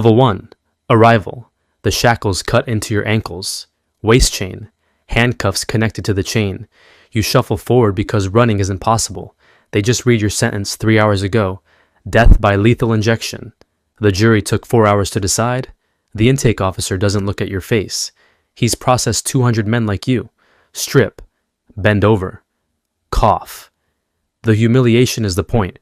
Level 1. Arrival. The shackles cut into your ankles. Waist chain. Handcuffs connected to the chain. You shuffle forward because running isn't possible. They just read your sentence 3 hours ago. Death by lethal injection. The jury took 4 hours to decide. The intake officer doesn't look at your face. He's processed 200 men like you. Strip. Bend over. Cough. The humiliation is the point.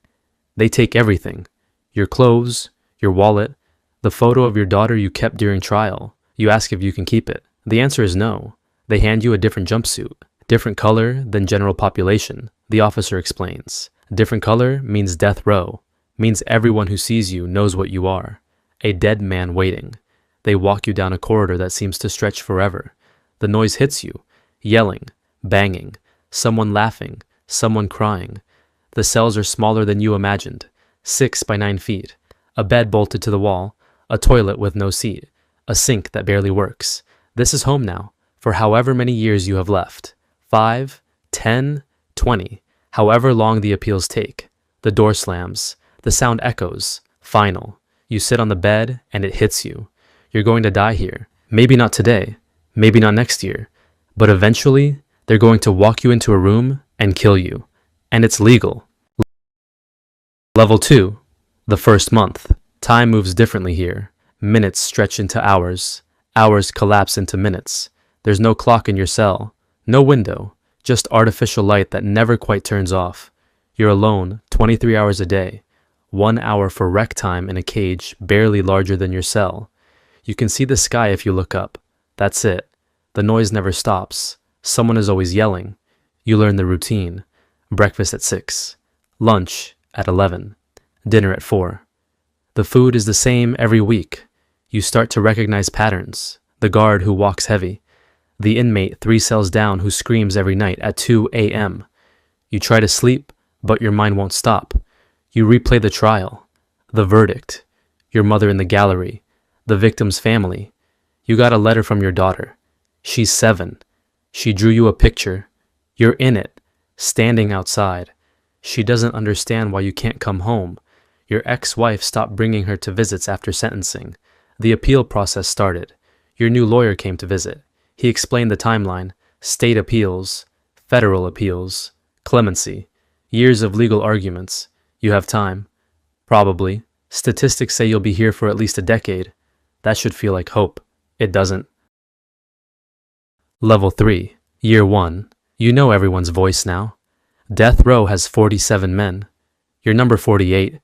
They take everything. Your clothes, your wallet, the photo of your daughter you kept during trial. You ask if you can keep it. The answer is no. They hand you a different jumpsuit. Different color than general population. The officer explains. Different color means death row. Means everyone who sees you knows what you are. A dead man waiting. They walk you down a corridor that seems to stretch forever. The noise hits you. Yelling. Banging. Someone laughing. Someone crying. The cells are smaller than you imagined. 6 by 9 feet. A bed bolted to the wall. A toilet with no seat. A sink that barely works. This is home now, for however many years you have left. 5, 10, 20. However long the appeals take. The door slams. The sound echoes. Final. You sit on the bed and it hits you. You're going to die here. Maybe not today. Maybe not next year. But eventually, they're going to walk you into a room and kill you. And it's legal. Level 2. The first month. Time moves differently here. Minutes stretch into hours. Hours collapse into minutes. There's no clock in your cell. No window. Just artificial light that never quite turns off. You're alone 23 hours a day. 1 hour for rec time in a cage barely larger than your cell. You can see the sky if you look up. That's it. The noise never stops. Someone is always yelling. You learn the routine. Breakfast at 6. Lunch at 11. Dinner at 4. The food is the same every week. You start to recognize patterns. The guard who walks heavy. The inmate 3 cells down who screams every night at 2 a.m. You try to sleep, but your mind won't stop. You replay the trial. The verdict. Your mother in the gallery. The victim's family. You got a letter from your daughter. She's 7. She drew you a picture. You're in it, standing outside. She doesn't understand why you can't come home. Your ex-wife stopped bringing her to visits after sentencing. The appeal process started. Your new lawyer came to visit. He explained the timeline. State appeals, federal appeals, clemency, years of legal arguments. You have time. Probably. Statistics say you'll be here for at least a decade. That should feel like hope. It doesn't. Level 3. Year 1. You know everyone's voice now. Death row has 47 men. You're number 48.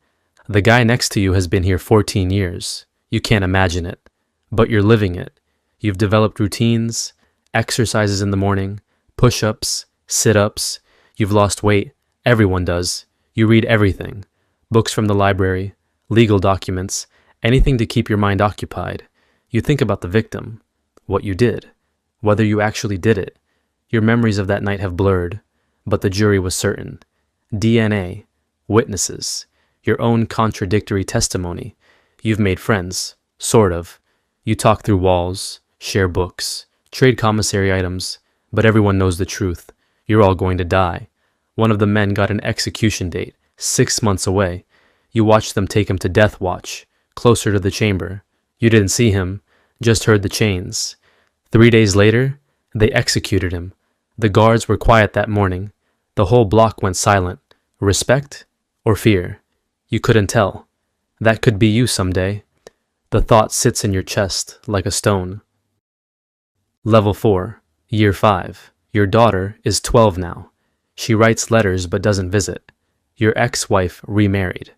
The guy next to you has been here 14 years. You can't imagine it. But you're living it. You've developed routines, exercises in the morning, push-ups, sit-ups. You've lost weight. Everyone does. You read everything. Books from the library, legal documents, anything to keep your mind occupied. You think about the victim, what you did, whether you actually did it. Your memories of that night have blurred, but the jury was certain. DNA, witnesses, your own contradictory testimony. You've made friends, sort of. You talk through walls, share books, trade commissary items, but everyone knows the truth. You're all going to die. One of the men got an execution date, 6 months away. You watched them take him to death watch, closer to the chamber. You didn't see him, just heard the chains. 3 days later, they executed him. The guards were quiet that morning. The whole block went silent. Respect or fear? You couldn't tell. That could be you someday. The thought sits in your chest like a stone. Level 4. Year 5. Your daughter is 12 now. She writes letters but doesn't visit. Your ex-wife remarried.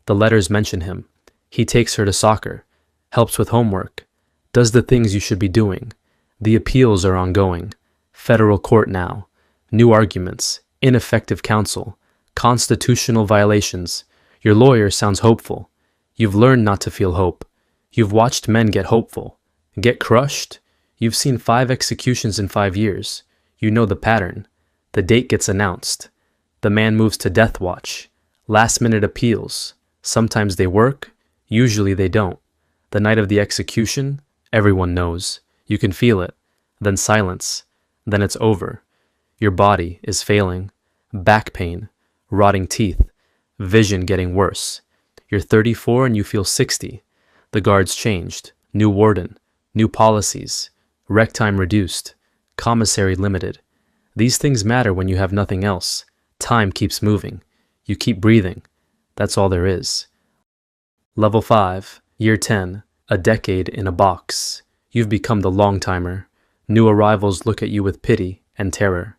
The letters mention him. He takes her to soccer, helps with homework, does the things you should be doing. The appeals are ongoing. Federal court now. New arguments, ineffective counsel, constitutional violations. Your lawyer sounds hopeful. You've learned not to feel hope. You've watched men get hopeful, get crushed. You've seen 5 executions in 5 years. You know the pattern. The date gets announced. The man moves to death watch. Last-minute appeals. Sometimes they work, usually they don't. The night of the execution, everyone knows. You can feel it. Then silence. Then it's over. Your body is failing. Back pain, rotting teeth, vision getting worse. You're 34 and you feel 60. The guards changed. New warden. New policies. Rec time reduced. Commissary limited. These things matter when you have nothing else. Time keeps moving. You keep breathing. That's all there is. Level 5, Year 10, a decade in a box. You've become the long-timer. New arrivals look at you with pity and terror.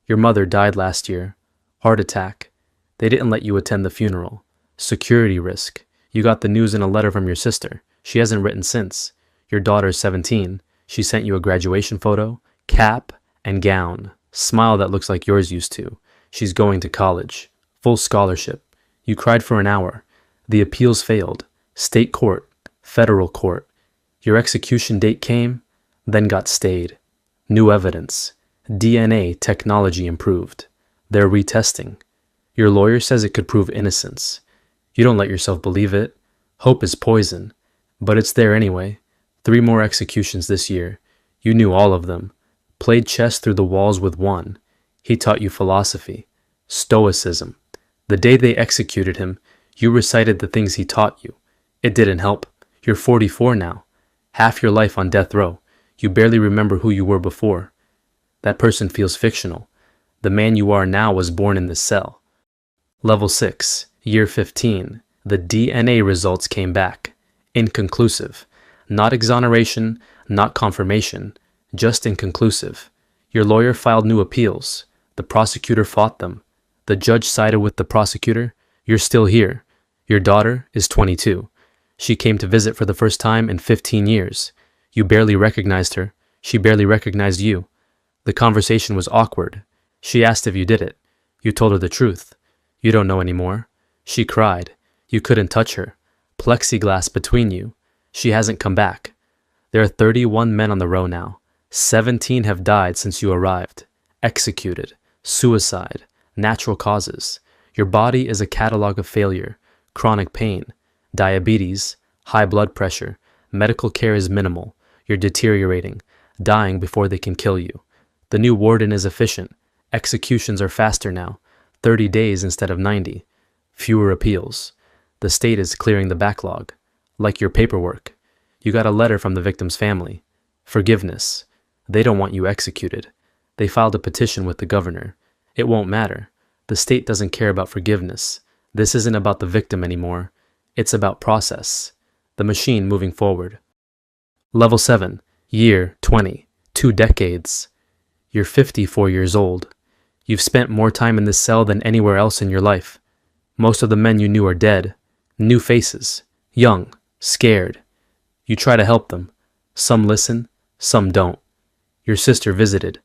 Your mother died last year. Heart attack. They didn't let you attend the funeral. Security risk. You got the news in a letter from your sister. She hasn't written since. Your daughter's 17. She sent you a graduation photo, cap, and gown. Smile that looks like yours used to. She's going to college. Full scholarship. You cried for an hour. The appeals failed. State court. Federal court. Your execution date came, then got stayed. New evidence. DNA technology improved. They're retesting. Your lawyer says it could prove innocence. You don't let yourself believe it. Hope is poison. But it's there anyway. 3 more executions this year. You knew all of them. Played chess through the walls with one. He taught you philosophy. Stoicism. The day they executed him, you recited the things he taught you. It didn't help. You're 44 now. Half your life on death row. You barely remember who you were before. That person feels fictional. The man you are now was born in this cell. Level 6, Year 15. The DNA results came back. Inconclusive. Not exoneration, not confirmation. Just inconclusive. Your lawyer filed new appeals. The prosecutor fought them. The judge sided with the prosecutor. You're still here. Your daughter is 22. She came to visit for the first time in 15 years. You barely recognized her. She barely recognized you. The conversation was awkward. She asked if you did it. You told her the truth. You don't know anymore. She cried. You couldn't touch her. Plexiglass between you. She hasn't come back. There are 31 men on the row now. 17 have died since you arrived. Executed. Suicide. Natural causes. Your body is a catalog of failure. Chronic pain. Diabetes. High blood pressure. Medical care is minimal. You're deteriorating. Dying before they can kill you. The new warden is efficient. Executions are faster now. 30 days instead of 90. Fewer appeals. The state is clearing the backlog. Like your paperwork. You got a letter from the victim's family. Forgiveness. They don't want you executed. They filed a petition with the governor. It won't matter. The state doesn't care about forgiveness. This isn't about the victim anymore. It's about process. The machine moving forward. Level 7. Year 20. 2 decades. You're 54 years old. You've spent more time in this cell than anywhere else in your life. Most of the men you knew are dead. New faces. Young. Scared. You try to help them. Some listen, some don't. Your sister visited.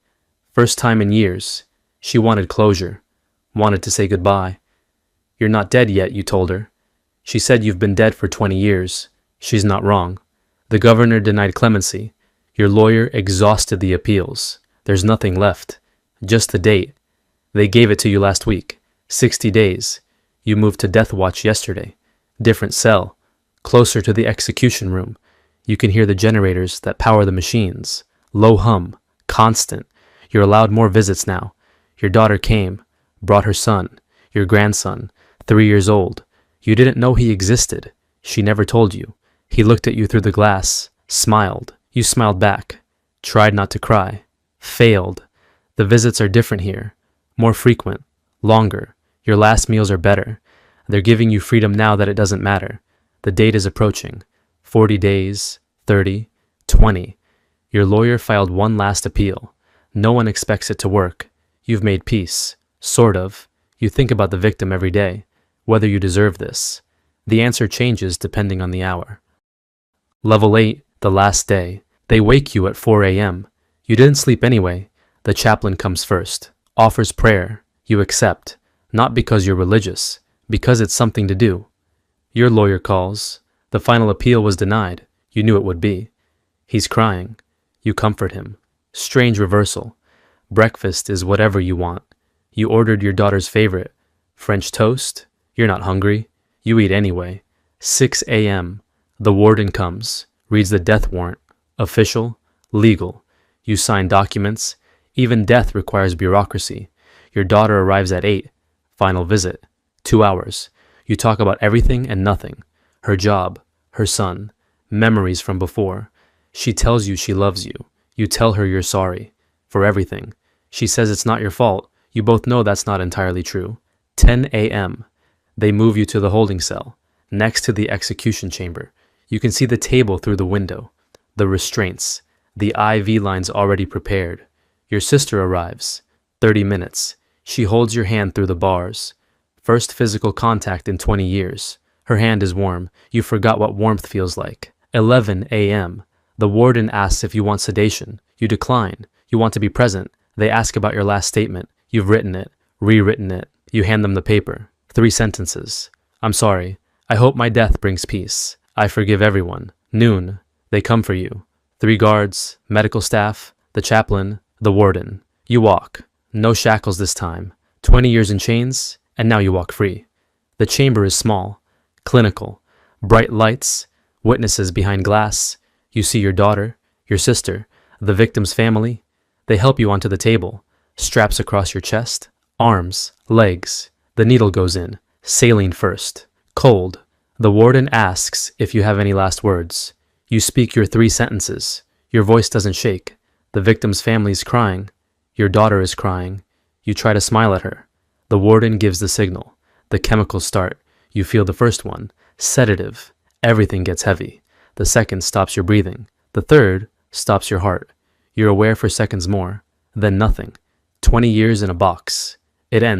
First time in years. She wanted closure. Wanted to say goodbye. You're not dead yet, you told her. She said you've been dead for 20 years. She's not wrong. The governor denied clemency. Your lawyer exhausted the appeals. There's nothing left. Just the date. They gave it to you last week. 60 days. You moved to death watch yesterday. Different cell. Closer to the execution room. You can hear the generators that power the machines. Low hum. Constant. You're allowed more visits now. Your daughter came. Brought her son. Your grandson. 3 years old. You didn't know he existed. She never told you. He looked at you through the glass. Smiled. You smiled back. Tried not to cry. Failed. The visits are different here. More frequent. Longer. Your last meals are better. They're giving you freedom now that it doesn't matter. The date is approaching. 40 days. 30. 20. Your lawyer filed one last appeal. No one expects it to work. You've made peace. Sort of. You think about the victim every day. Whether you deserve this. The answer changes depending on the hour. Level 8. The last day. They wake you at 4 a.m. You didn't sleep anyway. The chaplain comes first. Offers prayer. You accept. Not because you're religious. Because it's something to do. Your lawyer calls. The final appeal was denied. You knew it would be. He's crying. You comfort him. Strange reversal. Breakfast is whatever you want. You ordered your daughter's favorite. French toast? You're not hungry. You eat anyway. 6 a.m. The warden comes. Reads the death warrant. Official. Legal. You sign documents. Even death requires bureaucracy. Your daughter arrives at 8. Final visit. 2 hours. You talk about everything and nothing. Her job. Her son. Memories from before. She tells you she loves you. You tell her you're sorry. For everything. She says it's not your fault. You both know that's not entirely true. 10 a.m. They move you to the holding cell, next to the execution chamber. You can see the table through the window. The restraints. The IV lines already prepared. Your sister arrives. 30 minutes. She holds your hand through the bars. First physical contact in 20 years. Her hand is warm. You forgot what warmth feels like. 11 a.m. The warden asks if you want sedation. You decline. You want to be present. They ask about your last statement. You've written it, rewritten it. You hand them the paper. 3 sentences. I'm sorry. I hope my death brings peace. I forgive everyone. Noon. They come for you. 3 guards, medical staff, the chaplain, the warden. You walk. No shackles this time. 20 years in chains, and now you walk free. The chamber is small, clinical, bright lights, witnesses behind glass. You see your daughter, your sister, the victim's family. They help you onto the table. Straps across your chest, arms, legs. The needle goes in. Saline first. Cold. The warden asks if you have any last words. You speak your 3 sentences. Your voice doesn't shake. The victim's family is crying. Your daughter is crying. You try to smile at her. The warden gives the signal. The chemicals start. You feel the first one. Sedative. Everything gets heavy. The second stops your breathing. The third stops your heart. You're aware for seconds more. Then nothing. 20 years in a box. It ends.